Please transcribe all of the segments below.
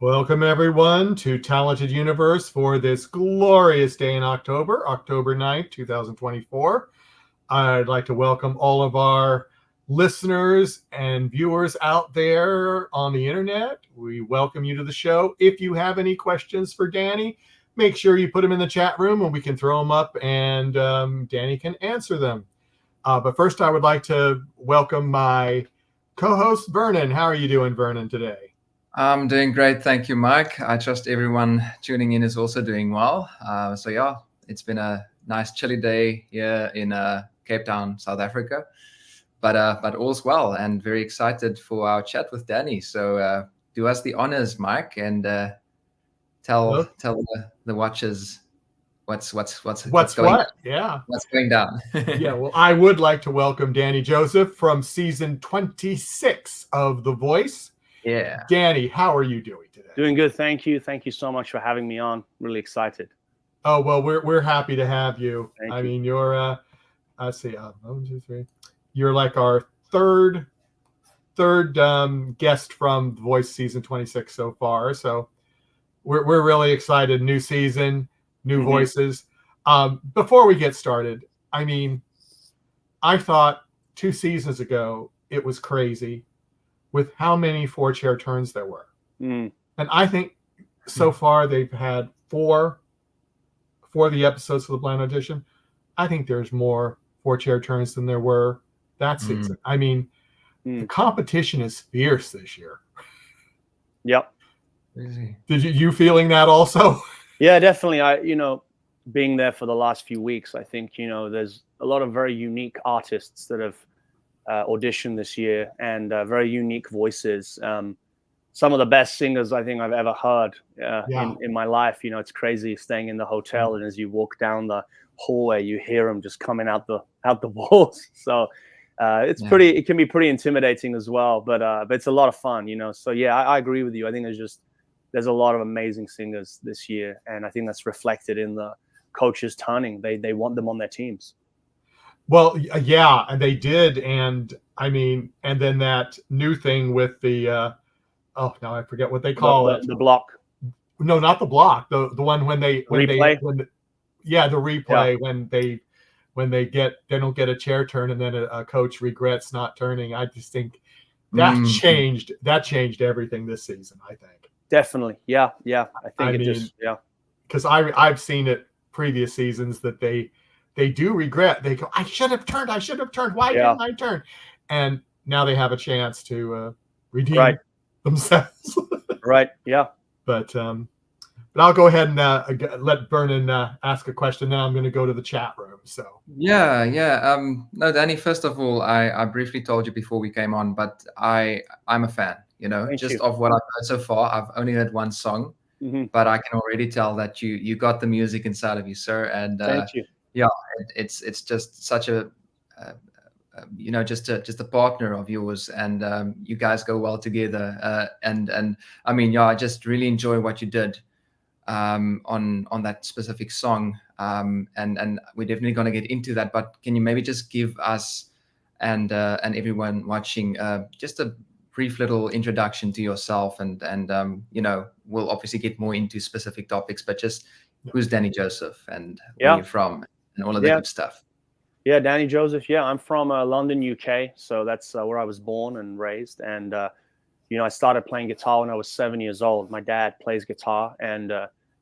Welcome, everyone, to Talented Universe for this glorious day in October, October 9th, 2024. I'd like to welcome all of our listeners and viewers out there on the internet. We welcome you to the show. If you have any questions for Danny, make sure you put them in the chat room and we can throw them up and Danny can answer them. But first, I would like to welcome my co-host, Vernon. How are you doing, Vernon, today? I'm doing great. Thank you, Mike. I trust everyone tuning in is also doing well. It's been a nice chilly day here in Cape Town, South Africa. But all's well, and very excited for our chat with Danny. So do us the honors, Mike, and tell the watchers what's going what? Yeah. what's going down. Yeah, well, I would like to welcome Danny Joseph from season 26 of The Voice. Yeah. Danny, how are you doing today? Doing good, thank you. Thank you so much for having me on. Really excited. Oh, well, we're happy to have you. Thank you. Mean, you're let's see, 1, 2, 3. You're like our third guest from The Voice season 26 so far. So we're really excited. New season, new voices. Before we get started, I mean, I thought 2 seasons ago it was crazy with how many 4-chair turns there were. And I think so far they've had 4 for the episodes of the Blind Audition. I think there's more 4-chair turns than there were that season. I mean, the competition is fierce this year. Yep. Did you feeling that also? Yeah, definitely. Being there for the last few weeks, I think, there's a lot of very unique artists that have auditioned this year and very unique voices. Some of the best singers I think I've ever heard in my life. It's crazy staying in the hotel and as you walk down the hallway, you hear them just coming out the walls. So it can be pretty intimidating as well, but it's a lot of fun, So yeah, I agree with you. I think there's a lot of amazing singers this year, and I think that's reflected in the coaches turning. They want them on their teams. Well, yeah, and they did, and I mean, and then that new thing with the now I forget what they call it. The block. No, not the block. The one when the replay when they don't get a chair turn and then a coach regrets not turning. I just think that changed everything this season, I think. Definitely. Yeah. I think because I've seen it previous seasons that they do regret. They go, I should have turned. Why didn't I turn? And now they have a chance to redeem themselves. Right. Yeah. But I'll go ahead and let Vernon ask a question. Then I'm going to go to the chat room. So yeah. No, Danny. First of all, I briefly told you before we came on, but I'm a fan. Of what I've heard so far. I've only heard one song, but I can already tell that you got the music inside of you, sir. And thank you. Yeah, it's just such a just a partner of yours, and you guys go well together. And I mean, I just really enjoy what you did on that specific song. And we're definitely going to get into that. But can you maybe just give us and everyone watching just a brief little introduction to yourself, and we'll obviously get more into specific topics, but just who's Danny Joseph and where you're from and all of that good stuff. Yeah, Danny Joseph. Yeah, I'm from London, UK. So that's where I was born and raised. And, I started playing guitar when I was 7 years old. My dad plays guitar. And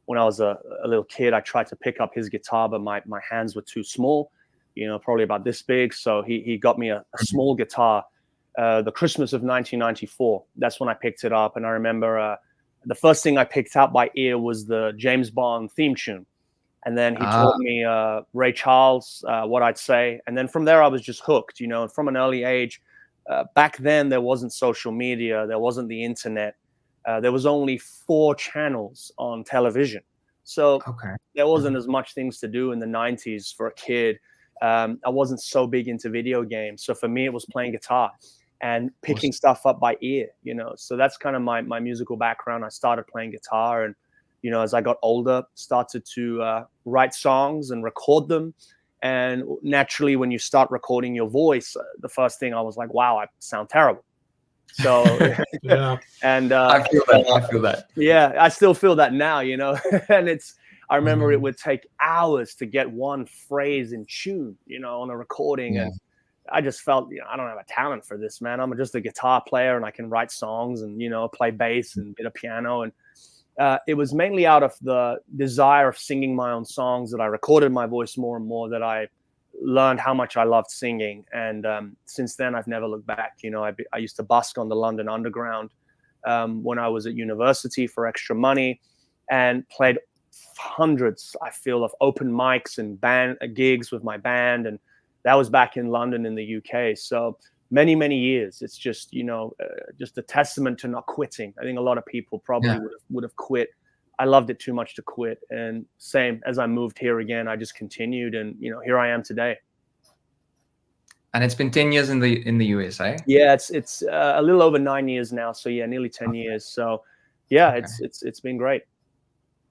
when I was a little kid, I tried to pick up his guitar, but my hands were too small, probably about this big. So he got me a small guitar the Christmas of 1994. That's when I picked it up. And I remember the first thing I picked out by ear was the James Bond theme tune. And then he taught me Ray Charles, What I'd Say. And then from there, I was just hooked, and from an early age. Back then, there wasn't social media. There wasn't the internet. There was only 4 channels on television. So there wasn't as much things to do in the 90s for a kid. I wasn't so big into video games. So for me, it was playing guitar and picking stuff up by ear, So that's kind of my musical background. I started playing guitar and, as I got older, started to write songs and record them. And naturally, when you start recording your voice, the first thing I was like, wow, I sound terrible. So, Yeah. and I feel that. I feel that. yeah, I still feel that now, you know. And I remember it Mhm. would take hours to get one phrase in tune, you know, on a recording. Yeah. And I just felt, you know, I don't have a talent for this, man. I'm just a guitar player and I can write songs and, you know, play bass and a bit of piano. And it was mainly out of the desire of singing my own songs that I recorded my voice more and more, that I learned how much I loved singing. And since then, I've never looked back. You know, I used to busk on the London Underground when I was at university for extra money, and played hundreds, I feel, of open mics and band gigs with my band. And that was back in London in the UK. So many, many years. It's just, you know, just a testament to not quitting. I think a lot of people probably Yeah. would have quit. I loved it too much to quit. And same as I moved here again, I just continued, and, you know, here I am today. And it's been 10 years in the USA. Yeah, it's a little over 9 years now. So yeah, nearly 10 years. So yeah, Okay. it's been great.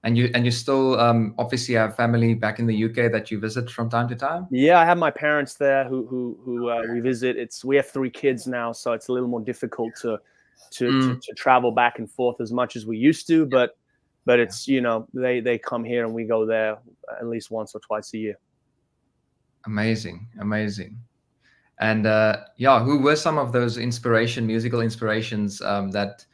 And you still obviously have family back in the UK that you visit from time to time? Yeah, I have my parents there who we visit. We have 3 kids now, so it's a little more difficult to travel back and forth as much as we used to. But it's, you know, they come here and we go there at least once or twice a year. Amazing. And who were some of those musical inspirations that,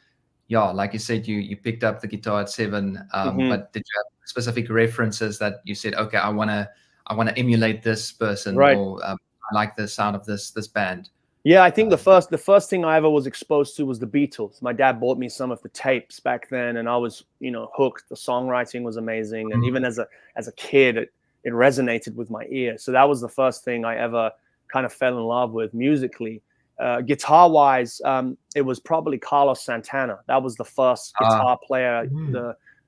like you said, you picked up the guitar at 7, but did you have specific references that you said, okay, I want to emulate this person, Right. or I like the sound of this band? Yeah, I think the first thing I ever was exposed to was the Beatles. My dad bought me some of the tapes back then, and I was, you know, hooked. The songwriting was amazing, and even as a kid, it resonated with my ear. So that was the first thing I ever kind of fell in love with musically. Guitar wise, it was probably Carlos Santana. That was the first guitar player.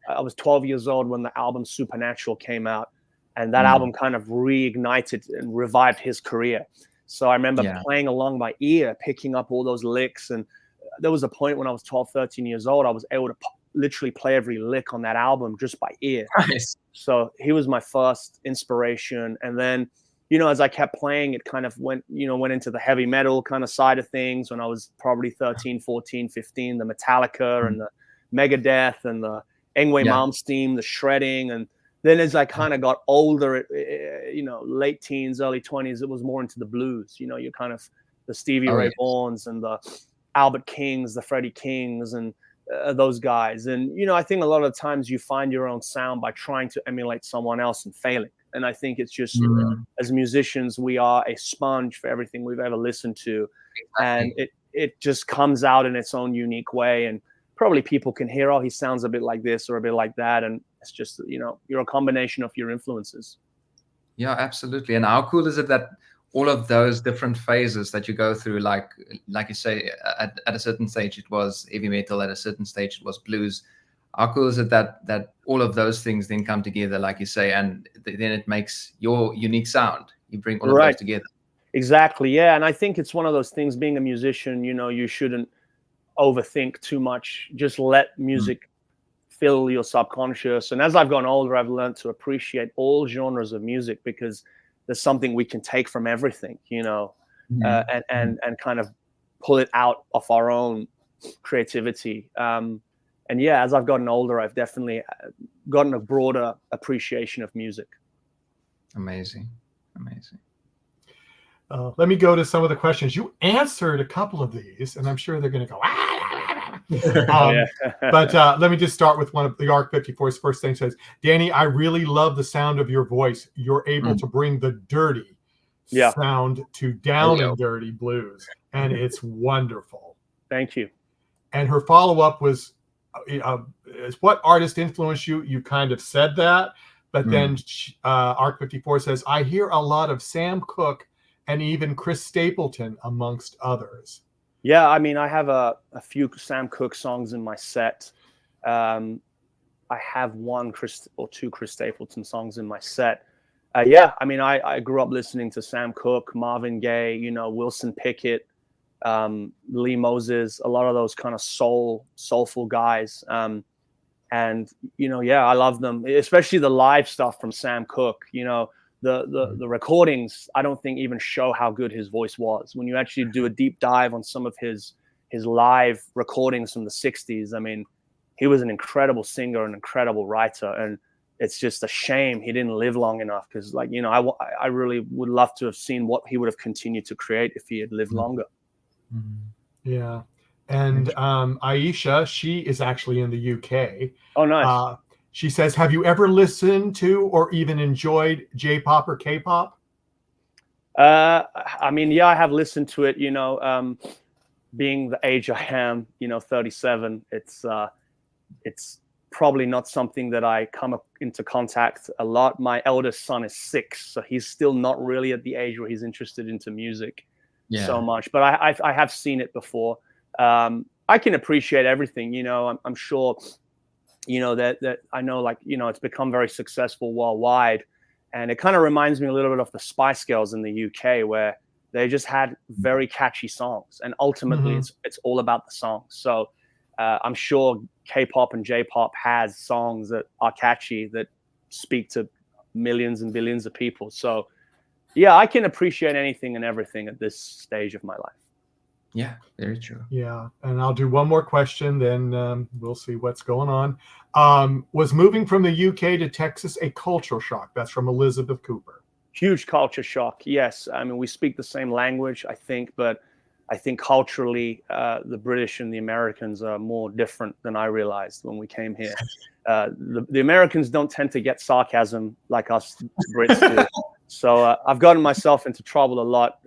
I was 12 years old when the album Supernatural came out, and that album kind of reignited and revived his career. So I remember playing along by ear, picking up all those licks. And there was a point when I was 12, 13 years old, I was able to literally play every lick on that album just by ear. Nice. So he was my first inspiration. And then, you know, as I kept playing, it kind of went into the heavy metal kind of side of things when I was probably 13, 14, 15, the Metallica and the Megadeth and the Yngwie Malmsteen, the shredding. And then as I kind of got older, you know, late teens, early 20s, it was more into the blues. You know, you're kind of the Stevie Ray Vaughns and the Albert Kings, the Freddie Kings, and those guys. And, you know, I think a lot of times you find your own sound by trying to emulate someone else and failing. And I think it's just, as musicians, we are a sponge for everything we've ever listened to. And it just comes out in its own unique way. And probably people can hear, oh, he sounds a bit like this or a bit like that. And it's just, you know, you're a combination of your influences. Yeah, absolutely. And how cool is it that all of those different phases that you go through, like you say, at a certain stage it was heavy metal, at a certain stage it was blues. How cool is it that all of those things then come together, like you say, and then it makes your unique sound. You bring all of those together. Exactly. Yeah. And I think it's one of those things, being a musician, you know, you shouldn't overthink too much. Just let music fill your subconscious. And as I've gotten older, I've learned to appreciate all genres of music, because there's something we can take from everything, you know, and kind of pull it out of our own creativity. And yeah, as I've gotten older, I've definitely gotten a broader appreciation of music. Amazing. Let me go to some of the questions. You answered a couple of these, and I'm sure they're going to go. But let me just start with one of the ARC-54's first thing. Says, Danny, I really love the sound of your voice. You're able to bring the dirty sound to down and dirty blues, and it's wonderful. Thank you. And her follow-up was, is what artist influenced you? You kind of said that, but then ARC-54 says, I hear a lot of Sam Cooke and even Chris Stapleton, amongst others. Yeah, I mean, I have a few Sam Cooke songs in my set. I have one or two Chris Stapleton songs in my set. Yeah, I mean, I grew up listening to Sam Cooke, Marvin Gaye, you know, Wilson Pickett, Lee Moses, a lot of those kind of soulful guys. And, you know, yeah, I love them, especially the live stuff from Sam Cooke. You know, the recordings, I don't think even show how good his voice was. When you actually do a deep dive on some of his his live recordings from the 60s. I mean, he was an incredible singer, an incredible writer, and it's just a shame he didn't live long enough, because, like, I really would love to have seen what he would have continued to create if he had lived longer. Yeah. And Aisha, she is actually in the UK. Oh, nice. She says, have you ever listened to or even enjoyed J-pop or K-pop? I mean, yeah, I have listened to it, being the age I am, 37, it's probably not something that I come into contact a lot. My eldest son is 6, so he's still not really at the age where he's interested into music so much. But I have seen it before. I can appreciate everything. I'm sure, that I know, like, it's become very successful worldwide, and it kind of reminds me a little bit of the Spice Girls in the UK, where they just had very catchy songs, and ultimately it's all about the songs. So I'm sure K-pop and J-pop has songs that are catchy, that speak to millions and billions of people. So yeah, I can appreciate anything and everything at this stage of my life. Yeah, very true. Yeah, and I'll do one more question, then we'll see what's going on. Was moving from the UK to Texas a cultural shock? That's from Elizabeth Cooper. Huge culture shock, yes. I mean, we speak the same language, I think, but I think culturally, the British and the Americans are more different than I realized when we came here. The Americans don't tend to get sarcasm like us Brits do. So I've gotten myself into trouble a lot,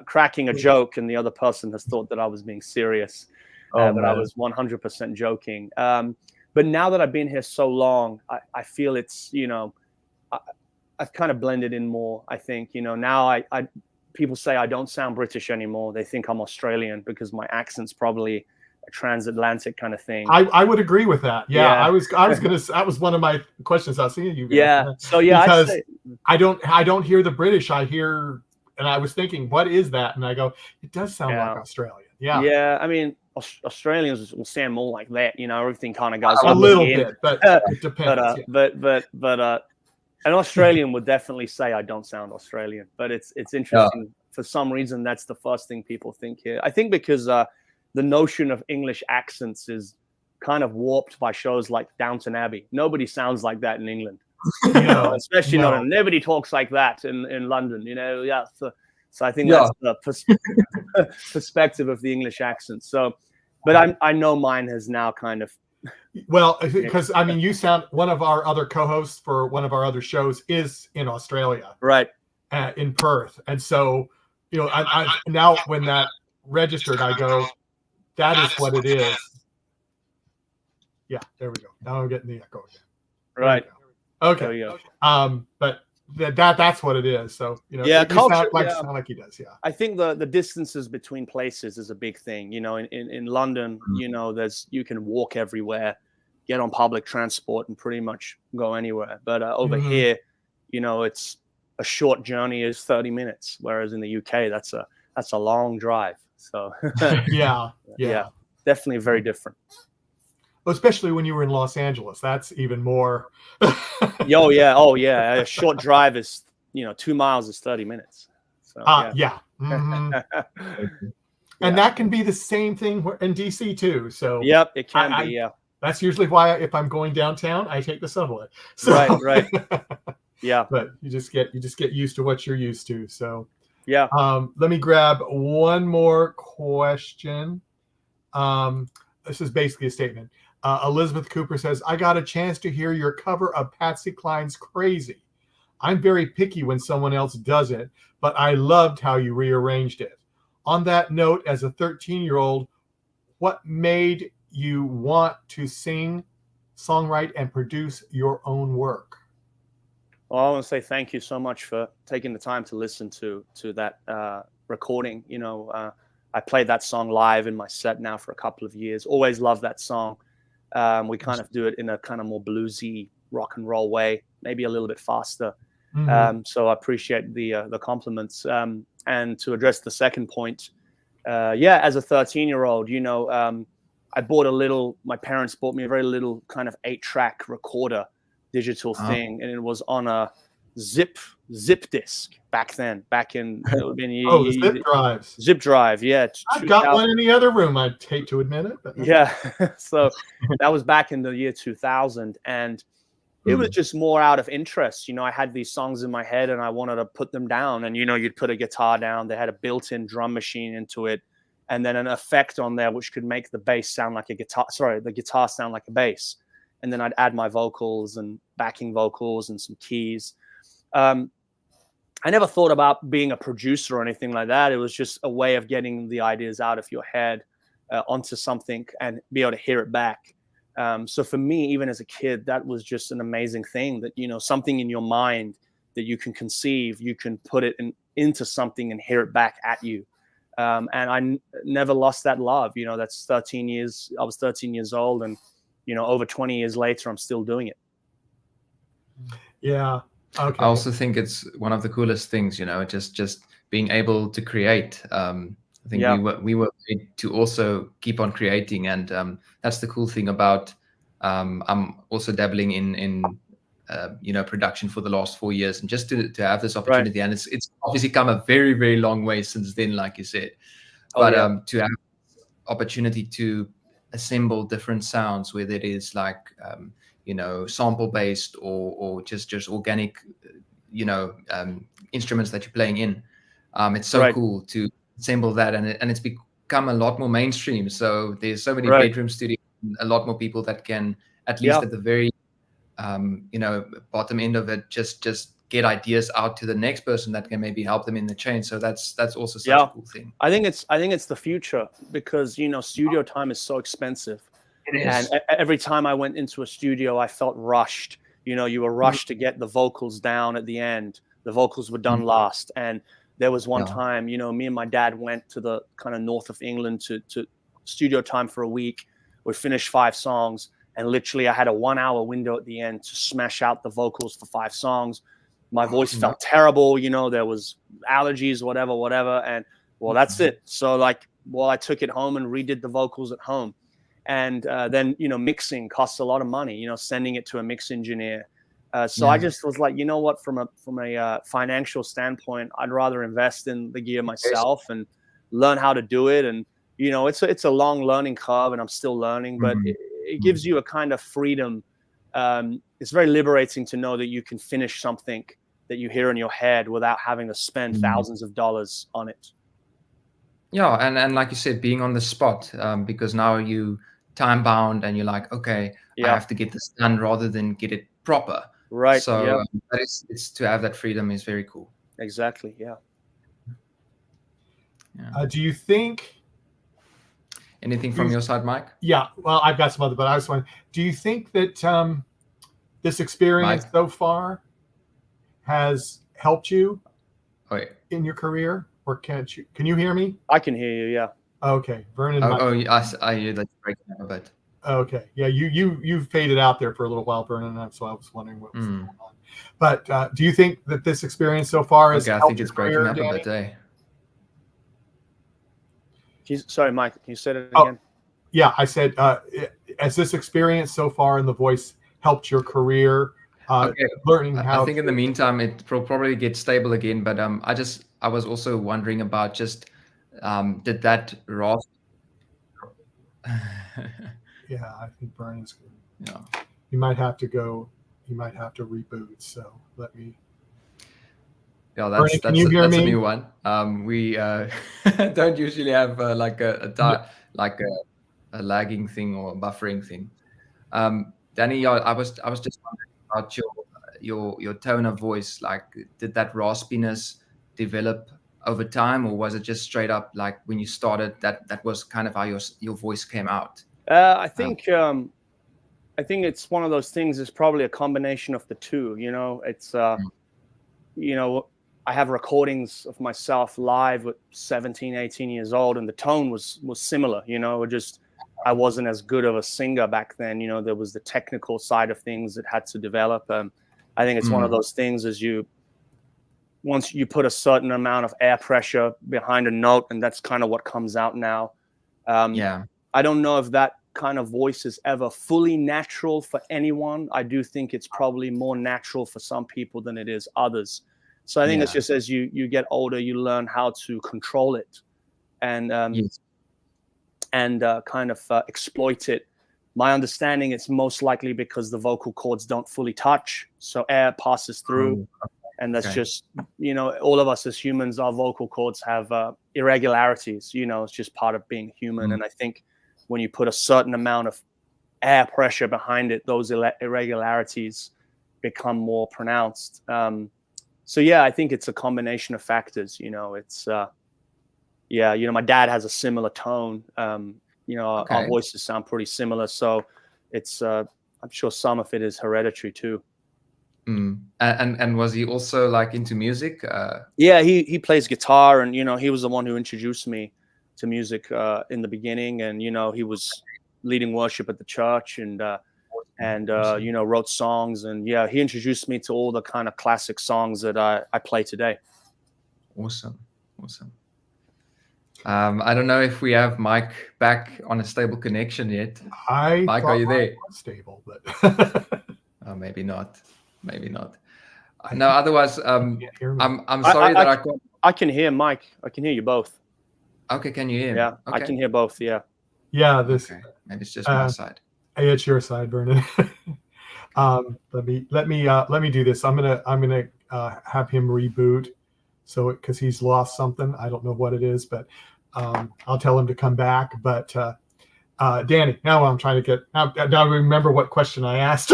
cracking a joke, and the other person has thought that I was being serious, but I was 100% joking. But now that I've been here so long, I feel it's, I've kind of blended in more, I think. Now people say I don't sound British anymore. They think I'm Australian because my accent's probably a transatlantic kind of thing. I would agree with that. Yeah. I was gonna. That was one of my questions I was seeing you guys. Yeah. So yeah, because I don't hear the British. I hear, and I was thinking, what is that? And I go, it does sound like Australian. Yeah. Yeah. I mean, Australians will sound more like that. Everything kind of goes a little bit, but it depends. But an Australian would definitely say I don't sound Australian. But it's interesting. For some reason, that's the first thing people think here. I think because the notion of English accents is kind of warped by shows like Downton Abbey. Nobody sounds like that in England, especially not. Nobody talks like that in London. Yeah. So I think that's the perspective of the English accent. So, but I know mine has now kind of. Well, because I mean, you sound, one of our other co-hosts for one of our other shows is in Australia, right? In Perth, and so I now when that registered, I go, that is what it is. Yeah, there we go. Now I'm getting the echo again. Right. Okay. There we go. But that's what it is. So culture. Sound like he does. Yeah. I think the distances between places is a big thing. In London, you can walk everywhere, get on public transport, and pretty much go anywhere. But over here, it's a short journey is 30 minutes, whereas in the UK, that's a long drive. So yeah, definitely very different. Especially when you were in Los Angeles, that's even more. Oh yeah. A short drive is 2 miles is 30 minutes. So, yeah. Mm-hmm. And that can be the same thing in DC too. So yep, it can be. Yeah, that's usually why if I'm going downtown, I take the subway. So, right. Yeah, but you just get used to what you're used to. So yeah. Let me grab one more question. This is basically a statement. Elizabeth Cooper says, I got a chance to hear your cover of Patsy Cline's Crazy. I'm very picky when someone else does it, but I loved how you rearranged it. On that note, as a 13-year-old, what made you want to sing, songwrite, and produce your own work? Well, I want to say thank you so much for taking the time to listen to that recording. I played that song live in my set now for a couple of years. Always loved that song. We kind of do it in a kind of more bluesy rock and roll way, maybe a little bit faster. So I appreciate the compliments. And to address the second point, as a 13-year-old, I bought my parents bought me a very little kind of 8-track recorder, digital thing, and it was on a zip disk back then. Back in the zip drives. Zip drive, yeah. I've got one in the other room. I'd hate to admit it, but yeah. So that was back in the year 2000, and it was just more out of interest. I had these songs in my head and I wanted to put them down. And, you'd put a guitar down. They had a built-in drum machine into it, and then an effect on there which could make the bass sound like a guitar. Sorry, the guitar sound like a bass. And then I'd add my vocals and backing vocals and some keys. I never thought about being a producer or anything like that. It was just a way of getting the ideas out of your head onto something and be able to hear it back. So for me, even as a kid, that was just an amazing thing that, something in your mind that you can conceive, you can put it into something and hear it back at you. And I never lost that love. That's 13 years. I was 13 years old, and, over 20 years later, I'm still doing it. Yeah. Okay. I also think it's one of the coolest things, just being able to create. I think we were made to also keep on creating, and that's the cool thing about. I'm also dabbling in production for the last 4 years, and just to have this opportunity, and it's obviously come a very, very long way since then, like you said. But to have opportunity to assemble different sounds, whether it is like sample based or just organic, instruments that you're playing in. It's so cool to assemble that, and it's become a lot more mainstream. So there's so many bedroom studios, a lot more people that can, at least at the very bottom end of it, just get ideas out to the next person that can maybe help them in the chain. So that's also such a cool thing. I think it's the future, because studio time is so expensive. It is. And every time I went into a studio, I felt rushed. You were rushed to get the vocals down at the end. The vocals were done last. And there was one time, me and my dad went to the kind of north of England to studio time for a week. We finished 5 songs, and literally I had a 1-hour window at the end to smash out the vocals for 5 songs. My voice felt terrible. There was allergies, whatever. And that's it. So I took it home and redid the vocals at home. And then, mixing costs a lot of money, sending it to a mix engineer. So I just was like, what, from a financial standpoint, I'd rather invest in the gear myself and learn how to do it. And, it's a long learning curve, and I'm still learning, but it gives you a kind of freedom. It's very liberating to know that you can finish something that you hear in your head without having to spend thousands of dollars on it. Yeah. And like you said, being on the spot, because now you time bound and you're like, okay, I have to get this done rather than get it proper. Right. So it's to have that freedom is very cool. Exactly. Yeah. Do you think anything from your side, Mike? Yeah. Well, I've got some other, but I was wondering, do you think that this experience so far has helped you in your career, or can you hear me? I can hear you. Yeah. Okay, Vernon. I hear that breaking up a bit. Okay, yeah, you faded out there for a little while, Vernon, so I was wondering what was going on. But do you think that this experience so far has helped I think it's your career, breaking up a bit, Sorry, Mike, can you say it again? Yeah, I said, has this experience so far in the voice helped your carear? Learning how. I think in the meantime it probably get stable again, but I was also wondering about just did that rasp? Yeah, I think Vernon's good. Yeah. He might have to go. He might have to reboot. So let me. Yeah, that's Vernon, a new one. We don't usually have like a lagging thing or a buffering thing. Danny, I was just wondering about your tone of voice. Like, did that raspiness develop over time, or was it just straight up like when you started that was kind of how your voice came out? I think it's one of those things. It's probably a combination of the two. It's I have recordings of myself live at 17, 18 years old, and the tone was similar. I wasn't as good of a singer back then. There was the technical side of things that had to develop. I think it's one of those things once you put a certain amount of air pressure behind a note, and that's kind of what comes out now. I don't know if that kind of voice is ever fully natural for anyone. I do think it's probably more natural for some people than it is others. So I think it's just as you get older, you learn how to control it and kind of exploit it. My understanding, it's most likely because the vocal cords don't fully touch, so air passes through, and that's just, you know, all of us as humans, our vocal cords have irregularities. You know, it's just part of being human. And I think when you put a certain amount of air pressure behind it, those irregularities become more pronounced. So yeah, I think it's a combination of factors. You know, it's you know, my dad has a similar tone. You know, our voices sound pretty similar, so it's I'm sure some of it is hereditary too. And was he also like into music? Yeah, he plays guitar, and you know, he was the one who introduced me to music in the beginning, and you know, he was leading worship at the church, and you know, wrote songs, and yeah, he introduced me to all the kind of classic songs that I play today. Awesome. I don't know if we have Mike back on a stable connection yet. Mike, are you there? Stable, but oh, maybe not. No, otherwise, I'm sorry that I can't. I can hear Mike. I can hear you both. Okay, can you hear me? Yeah, okay. I can hear both. Yeah. Yeah, this. Okay. Maybe it's just my side. Hey, it's your side, Vernon. Let me do this. I'm gonna have him reboot, so because he's lost something. I don't know what it is, but I'll tell him to come back. But Danny, now I'm trying to get now I remember what question I asked.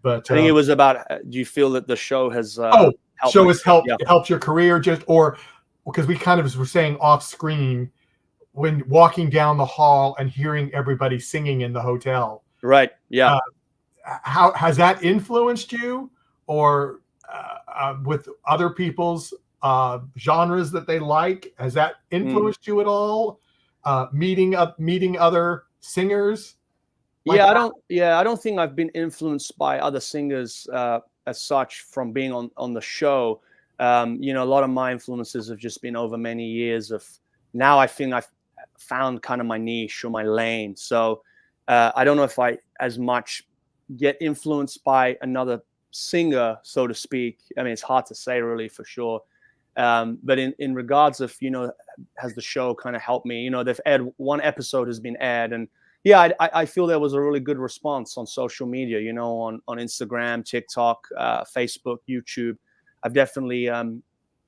But I think it was about, do you feel that the show has helped your career, just, or because we kind of were saying off screen when walking down the hall and hearing everybody singing in the hotel, right? Yeah. How has that influenced you, or with other people's genres that they like? Has that influenced you at all? Meeting other singers? Like I don't think I've been influenced by other singers as such from being on the show. You know, a lot of my influences have just been over many years of, now I think I've found kind of my niche or my lane. So I don't know if I as much get influenced by another singer, so to speak. I mean, it's hard to say really for sure. But in regards of, you know, has the show kind of helped me? You know, they've aired, one episode has been aired, and yeah, I feel there was a really good response on social media, you know, on Instagram, TikTok, Facebook, YouTube. I've definitely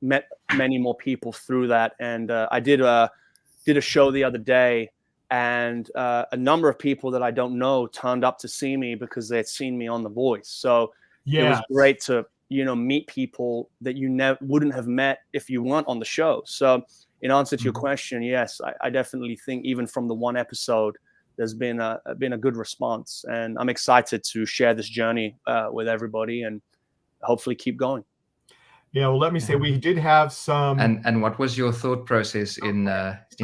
met many more people through that. And I did a show the other day, and a number of people that I don't know turned up to see me because they had seen me on The Voice. So it was great to, you know, meet people that you wouldn't have met if you weren't on the show. So in answer to your question, yes, I definitely think even from the one episode, there's been a good response, and I'm excited to share this journey with everybody and hopefully keep going. Yeah, well, let me say we did have some. And what was your thought process in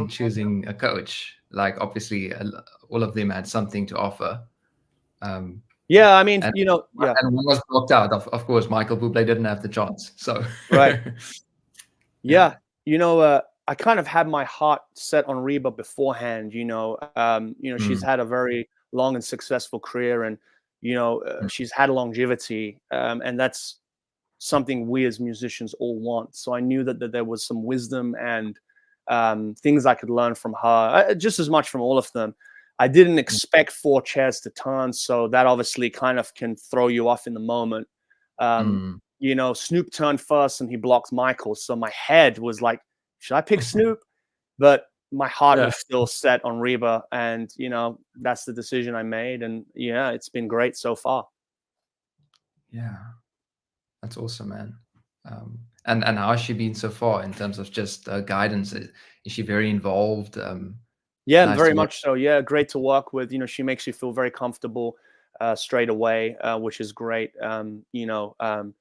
choosing a coach? Like, obviously, all of them had something to offer. Yeah, I mean, and, you know, yeah. And one was blocked out. Of course, Michael Bublé didn't have the chance. So right. Yeah, you know, I kind of had my heart set on Reba beforehand. You know, she's had a very long and successful career, and you know, she's had longevity, and that's something we as musicians all want. So I knew that there was some wisdom and things I could learn from her, just as much from all of them. I didn't expect 4 chairs to turn, so that obviously kind of can throw you off in the moment. You know, Snoop turned first and he blocked Michael. So my head was like, should I pick Snoop? But my heart was still set on Reba. And, you know, that's the decision I made. And yeah, it's been great so far. Yeah, that's awesome, man. And how has she been so far in terms of just guidance? Is she very involved? Yeah, nice, very much so. Yeah, great to work with. You know, she makes you feel very comfortable straight away, which is great. You know,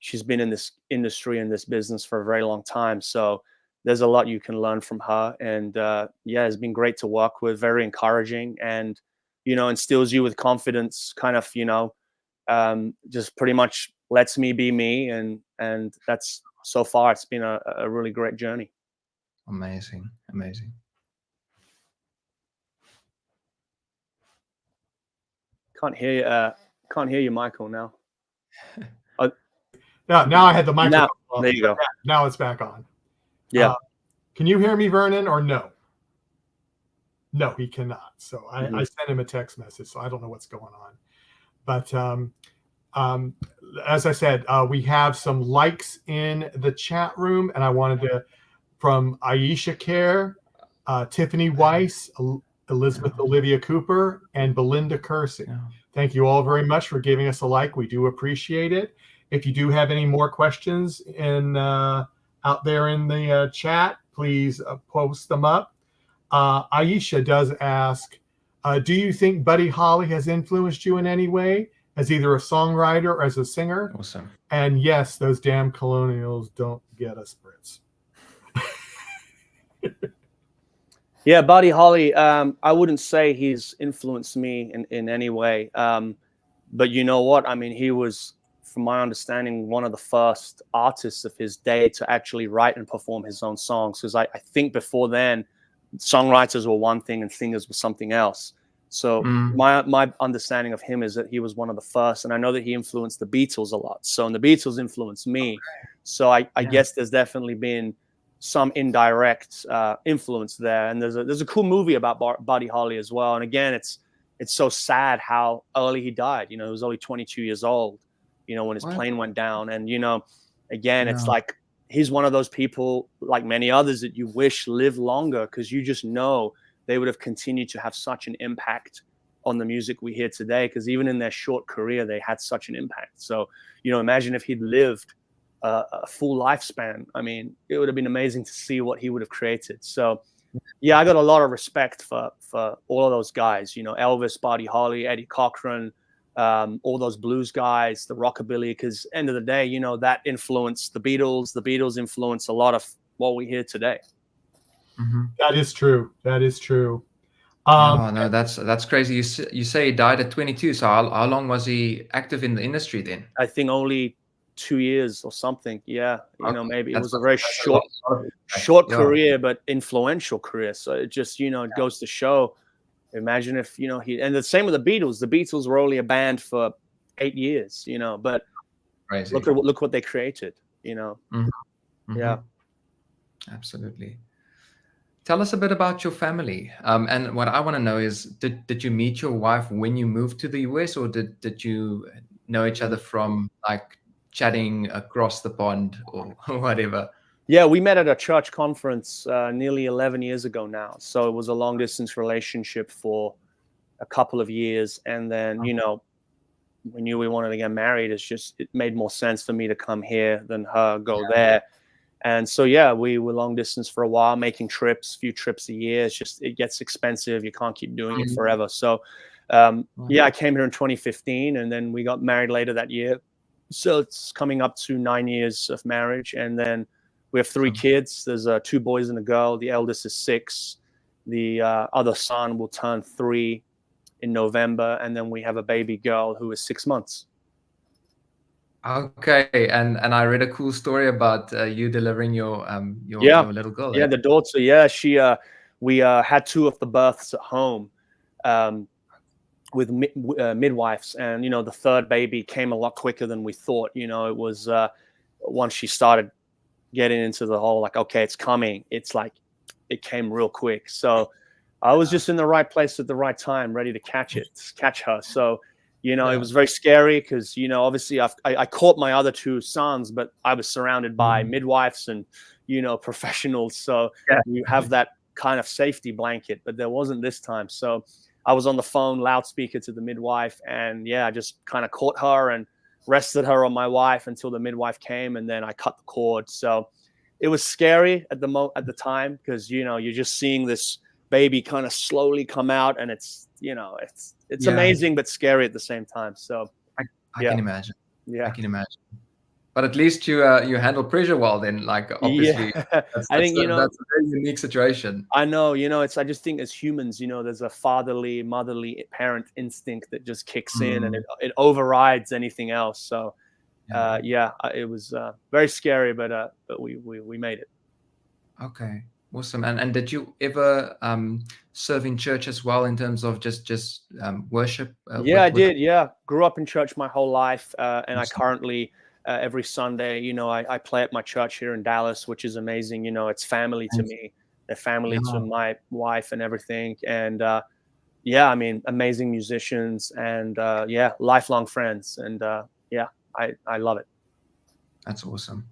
she's been in this industry and this business for a very long time. So there's a lot you can learn from her. And yeah, it's been great to work with, very encouraging, and, you know, instills you with confidence, kind of, you know, just pretty much lets me be me. And that's, so far, it's been a really great journey. Amazing. Can't hear you. Can't hear you, Michael. Now. Yeah, now I had the microphone Now, off. there you go. Now it's back on. Yeah. Can you hear me, Vernon, or no? No, he cannot. So I sent him a text message, so I don't know what's going on. But as I said, we have some likes in the chat room, and I wanted to, from Aisha Care, Tiffany Weiss, Elizabeth Olivia Cooper, and Belinda Kersey. Thank you all very much for giving us a like. We do appreciate it. If you do have any more questions out there in the chat, please post them up. Aisha does ask, do you think Buddy Holly has influenced you in any way as either a songwriter or as a singer? Awesome. And yes, those damn colonials don't get us Brits. Yeah, Buddy Holly, I wouldn't say he's influenced me in any way. But you know what? I mean, he was, from my understanding, one of the first artists of his day to actually write and perform his own songs. Because I think before then, songwriters were one thing and singers were something else. So my understanding of him is that he was one of the first. And I know that he influenced the Beatles a lot. So, and the Beatles influenced me. So I guess there's definitely been some indirect influence there. And there's a cool movie about Buddy Holly as well. And again, it's so sad how early he died. You know, he was only 22 years old, you know, when his plane went down. And, you know, again, it's like, he's one of those people, like many others, that you wish lived longer, because you just know they would have continued to have such an impact on the music we hear today. Because even in their short career, they had such an impact. So, you know, imagine if he'd lived a full lifespan. I mean, it would have been amazing to see what he would have created. So, yeah, I got a lot of respect for all of those guys. You know, Elvis, Buddy Holly, Eddie Cochran, all those blues guys, the rockabilly. Because end of the day, you know, that influenced the Beatles. The Beatles influenced a lot of what we hear today. That is true. That is true. Oh no, that's crazy. You say he died at 22. So how long was he active in the industry then? I think only 2 years or something. Yeah, you know, maybe it was a very short career, but influential career. So it just, you know, it goes to show. Imagine if, you know, and the same with the Beatles. The Beatles were only a band for 8 years, you know, but crazy. look what they created, you know. Yeah, absolutely. Tell us a bit about your family. And what I want to know is, did you meet your wife when you moved to the US, or did you know each other from like chatting across the pond or whatever? Yeah, we met at a church conference nearly 11 years ago now. So it was a long distance relationship for a couple of years. And then, you know, we knew we wanted to get married. It made more sense for me to come here than her go there. And so, yeah, we were long distance for a while, making trips, few trips a year. It's just, it gets expensive. You can't keep doing it forever. So, yeah, I came here in 2015, and then we got married later that year. So it's coming up to 9 years of marriage. And then we have 3 kids. There's 2 boys and a girl. The eldest is 6. The other son will turn 3 in November. And then we have a baby girl who is 6 months. Okay, and I read a cool story about you delivering your little girl. Yeah, the daughter. Yeah, we had 2 of the births at home with midwives, and you know, the 3rd baby came a lot quicker than we thought. You know, it was once she started getting into the whole like, okay, it's coming. It's like it came real quick. So I was just in the right place at the right time, ready to catch her. So. You know, it was very scary because, you know, obviously I caught my other 2 sons, but I was surrounded by midwives and, you know, professionals. So you have that kind of safety blanket, but there wasn't this time. So I was on the phone, loudspeaker to the midwife, and I just kind of caught her and rested her on my wife until the midwife came, and then I cut the cord. So it was scary at the time because, you know, you're just seeing this baby kind of slowly come out, and it's, you know, it's amazing but scary at the same time. So I can imagine. Yeah, I can imagine. But at least you handle pressure well then. Like obviously, I think you know that's a very unique situation. I know, you know, I just think as humans, you know, there's a fatherly, motherly parent instinct that just kicks in, and it overrides anything else. So it was very scary, but we made it. Okay. Awesome. And did you ever serve in church as well in terms of just worship? Yeah, I did. Yeah, grew up in church my whole life, and I Awesome. currently every Sunday, I play at my church here in Dallas, which is amazing. It's family to me. They're family to Yeah. my wife and everything. And yeah, I mean, amazing musicians and yeah, lifelong friends. And yeah, I love it. That's awesome.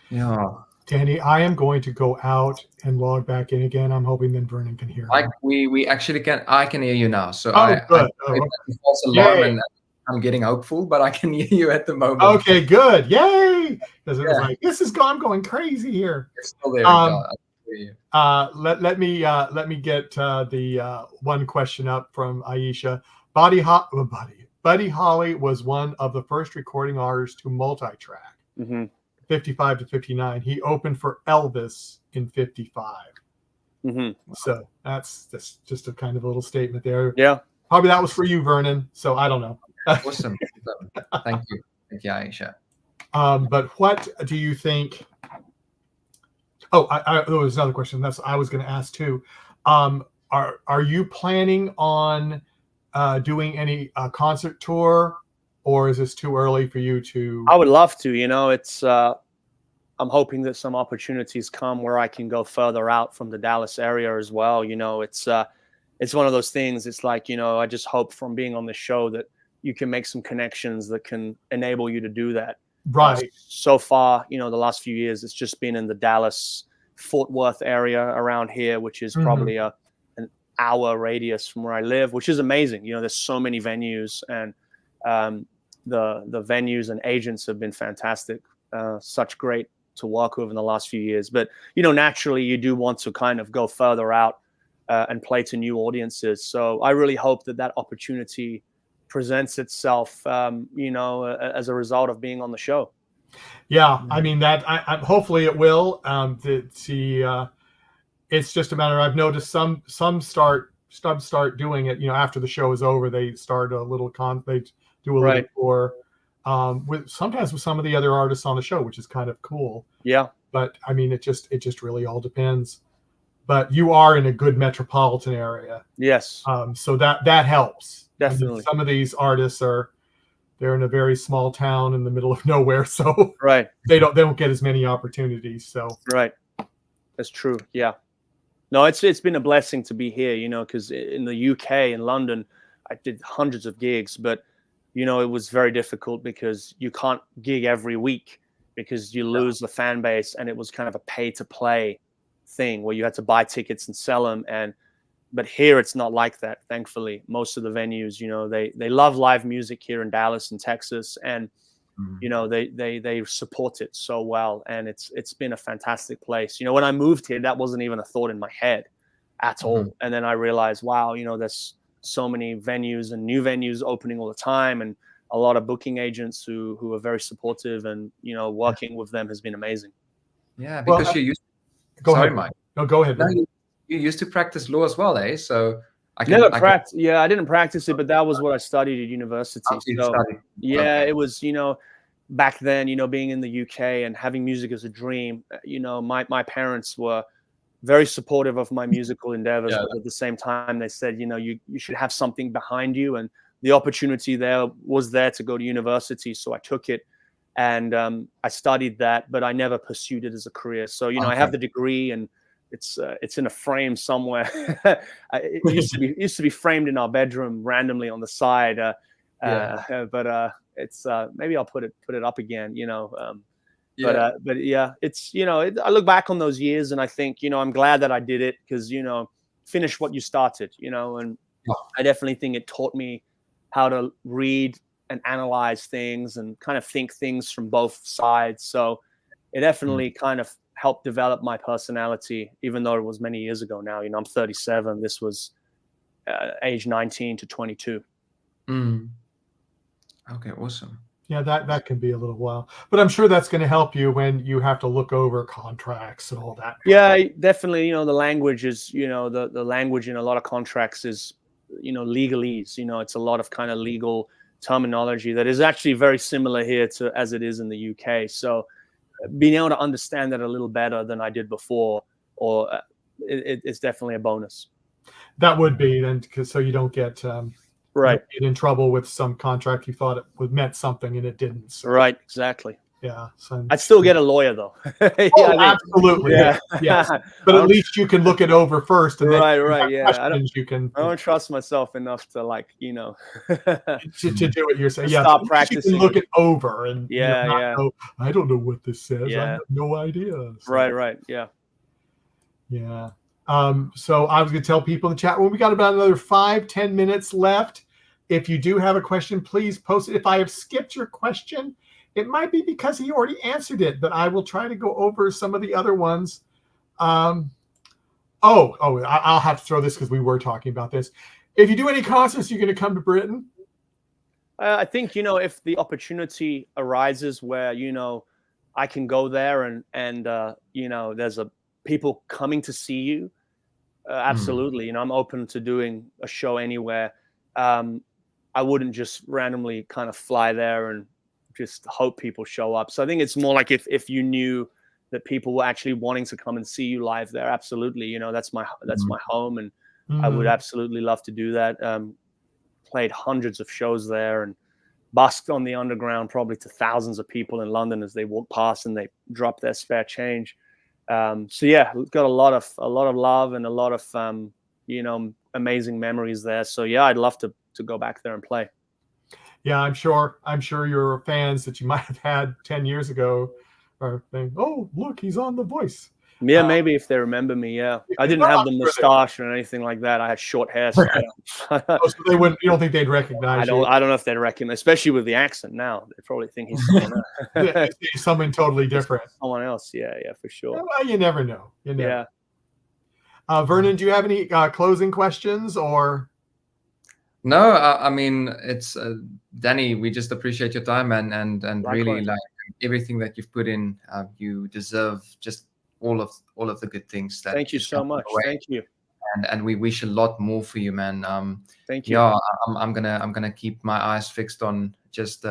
Yeah. Danny, I am going to go out and log back in again. I'm hoping then Vernon can hear me. We actually I can hear you now. So Oh, good. I the false alarm Yay. and I'm getting hopeful, but I can hear you at the moment. Okay, good. Yay! Because it was like, I'm going crazy here. It's still there. Let me get the one question up from Aisha. Buddy Holly was one of the first recording artists to multi-track. 55 to 59. He opened for Elvis in 55. So that's just a kind of a little statement there. Yeah. Probably that was for you, Vernon. So I don't know. Awesome. Thank you. Thank you, Aisha. But what do you think? Oh, there was another question. I was going to ask too. Are you planning on doing any concert tour, or is this too early for you to? I would love to. It's I'm hoping that some opportunities come where I can go further out from the Dallas area as well. It's one of those things. It's like, I just hope from being on the show that you can make some connections that can enable you to do that. Right. So far, the last few years, it's just been in the Dallas, Fort Worth area around here, which is probably an hour radius from where I live, which is amazing. There's so many venues, and the venues and agents have been fantastic. Such great to work with in the last few years. But, naturally, you do want to kind of go further out and play to new audiences. So I really hope that opportunity presents itself, as a result of being on the show. Yeah, I mean that. Hopefully it will. It's just a matter. I've noticed some start doing it. After the show is over, they start a little They do a little tour. Sometimes with some of the other artists on the show, which is kind of cool. Yeah. But I mean, it just really all depends. But you are in a good metropolitan area. Yes. So that helps. Definitely. Some of these artists they're in a very small town in the middle of nowhere, so they don't get as many opportunities. So that's true. Yeah. No, it's been a blessing to be here, because in the UK, in London, I did hundreds of gigs, but it was very difficult because you can't gig every week because you lose the fan base, and it was kind of a pay to play thing where you had to buy tickets and sell them. But here it's not like that. Thankfully, most of the venues, they love live music here in Dallas and Texas, and they support it so well, and it's been a fantastic place. When I moved here, that wasn't even a thought in my head at all. And then I realized, wow, there's so many venues and new venues opening all the time, and a lot of booking agents who are very supportive, and working with them has been amazing. Yeah, because you used. Go Sorry, ahead, Mike. No, go ahead. No, you used to practice law as well, eh? So I practice. Yeah, I didn't practice it, but that was what I studied at university. It was, back then, being in the UK and having music as a dream. My parents were very supportive of my musical endeavors, but at the same time, they said, you should have something behind you, and the opportunity was there to go to university, so I took it. And I studied that, but I never pursued it as a career. So, I have the degree, and it's in a frame somewhere. It used to be framed in our bedroom randomly on the side. But it's maybe I'll put it up again. But yeah, it's I look back on those years, and I think I'm glad that I did it, because finish what you started. And I definitely think it taught me how to read and analyze things and kind of think things from both sides. So it definitely kind of helped develop my personality, even though it was many years ago now. I'm 37. This was age 19 to 22. Okay, awesome. Yeah, that can be a little while, but I'm sure that's going to help you when you have to look over contracts and all that. Yeah, definitely. The language is, the language in a lot of contracts is, legalese. It's a lot of kind of legal terminology that is actually very similar here as it is in the UK. So being able to understand that a little better than I did before, or it's definitely a bonus. That would be then, so you don't get right get in trouble with some contract you thought it meant something and it didn't. So, right, exactly. Yeah, so I'd still get a lawyer though. Absolutely. Yeah. Yes. But at least you can look it over first, and then right. Yeah, questions you can. I don't trust myself enough to to do what you're saying. Yeah, stop so practicing. you can look it over and yeah. Go, I don't know what this says. Yeah. I have no idea. So, Right. Yeah. Yeah. So I was going to tell people in the chat room, we got about another 5-10 minutes left. If you do have a question, please post it. If I have skipped your question, it might be because he already answered it, but I will try to go over some of the other ones. I'll have to throw this because we were talking about this. If you do any concerts, you're going to come to Britain? I think, if the opportunity arises where, I can go there and there's people coming to see you. Absolutely. I'm open to doing a show anywhere. I wouldn't just randomly kind of fly there and just hope people show up. So I think it's more like if you knew that people were actually wanting to come and see you live there, absolutely. That's my home, and I would absolutely love to do that. Played hundreds of shows there and busked on the underground probably to thousands of people in London as they walk past and they drop their spare change. So yeah, we've got a lot of love and a lot of amazing memories there. So yeah, I'd love to go back there and play. Yeah, I'm sure your fans that you might have had 10 years ago are saying, "Oh, look, he's on The Voice." Yeah, maybe if they remember me. Yeah, I didn't have the mustache or anything like that. I had short hair. So, so they wouldn't. You don't think they'd recognize you? I don't know if they'd recognize, especially with the accent now. They probably think he's someone totally different. Someone else. Yeah, for sure. Well, you never know. Yeah. Vernon, do you have any closing questions or? No, I mean, it's Danny. We just appreciate your time and really like everything that you've put in. You deserve just all of the good things. Thank you so much. Thank you. And we wish a lot more for you, man. Thank you. Yeah, I'm gonna keep my eyes fixed on just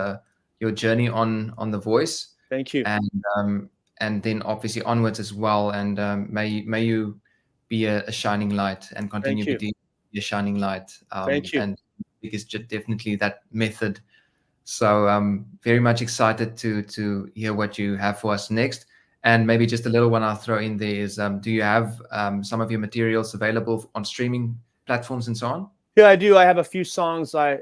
your journey on The Voice. Thank you. And then obviously onwards as well. And may you be a shining light and continue to be a shining light. Thank you. And it's just definitely that method. So I'm very much excited to hear what you have for us next. And maybe just a little one I'll throw in there is, do you have some of your materials available on streaming platforms and so on? Yeah, I do. I have a few songs I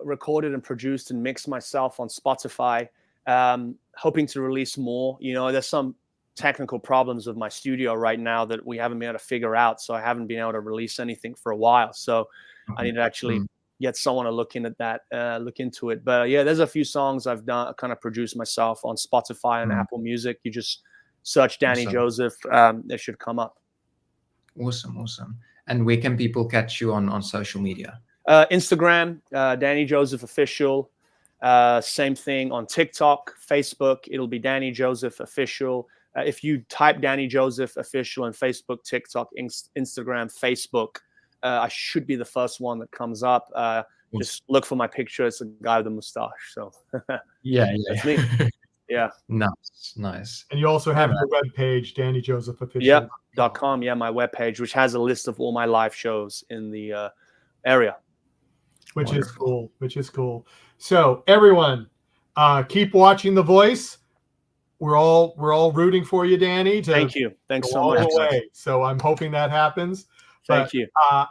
recorded and produced and mixed myself on Spotify. Hoping to release more. There's some technical problems with my studio right now that we haven't been able to figure out. So I haven't been able to release anything for a while. So I need to actually get someone to look into it. But yeah, there's a few songs I've done, kind of produced myself on Spotify and Apple Music. You just search Danny Joseph, it should come up. Awesome. And where can people catch you on social media? Instagram, Danny Joseph Official. Same thing on TikTok, Facebook. It'll be Danny Joseph Official. If you type Danny Joseph Official on Facebook, TikTok, Instagram, Facebook, I should be the first one that comes up. Just look for my picture. It's a guy with a mustache. So yeah, that's me. Yeah. Nice. And you also have your webpage, DannyJosephOfficial. Yep.com. Yeah, my webpage, which has a list of all my live shows in the area. Which is cool. So everyone, keep watching The Voice. We're all rooting for you, Danny. Thank you. Thanks so much. So I'm hoping that happens. Thank you.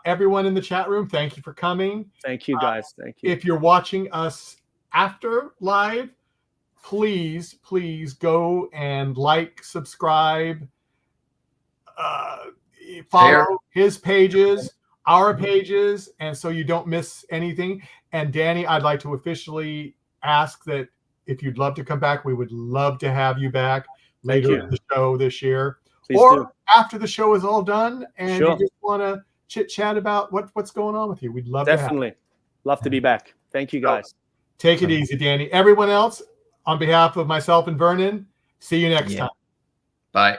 Everyone in the chat room, thank you for coming. Thank you, guys. Thank you. If you're watching us after live, please go and like, subscribe, follow his pages, our pages, and so you don't miss anything. And Danny, I'd like to officially ask that if you'd love to come back, we would love to have you back later in the show this year. Please or do. After the show is all done and you just want to chit chat about what's going on with you. We'd love love to be back. Thank you, guys. Take it easy, Danny. Everyone else, on behalf of myself and Vernon, see you next time. Bye.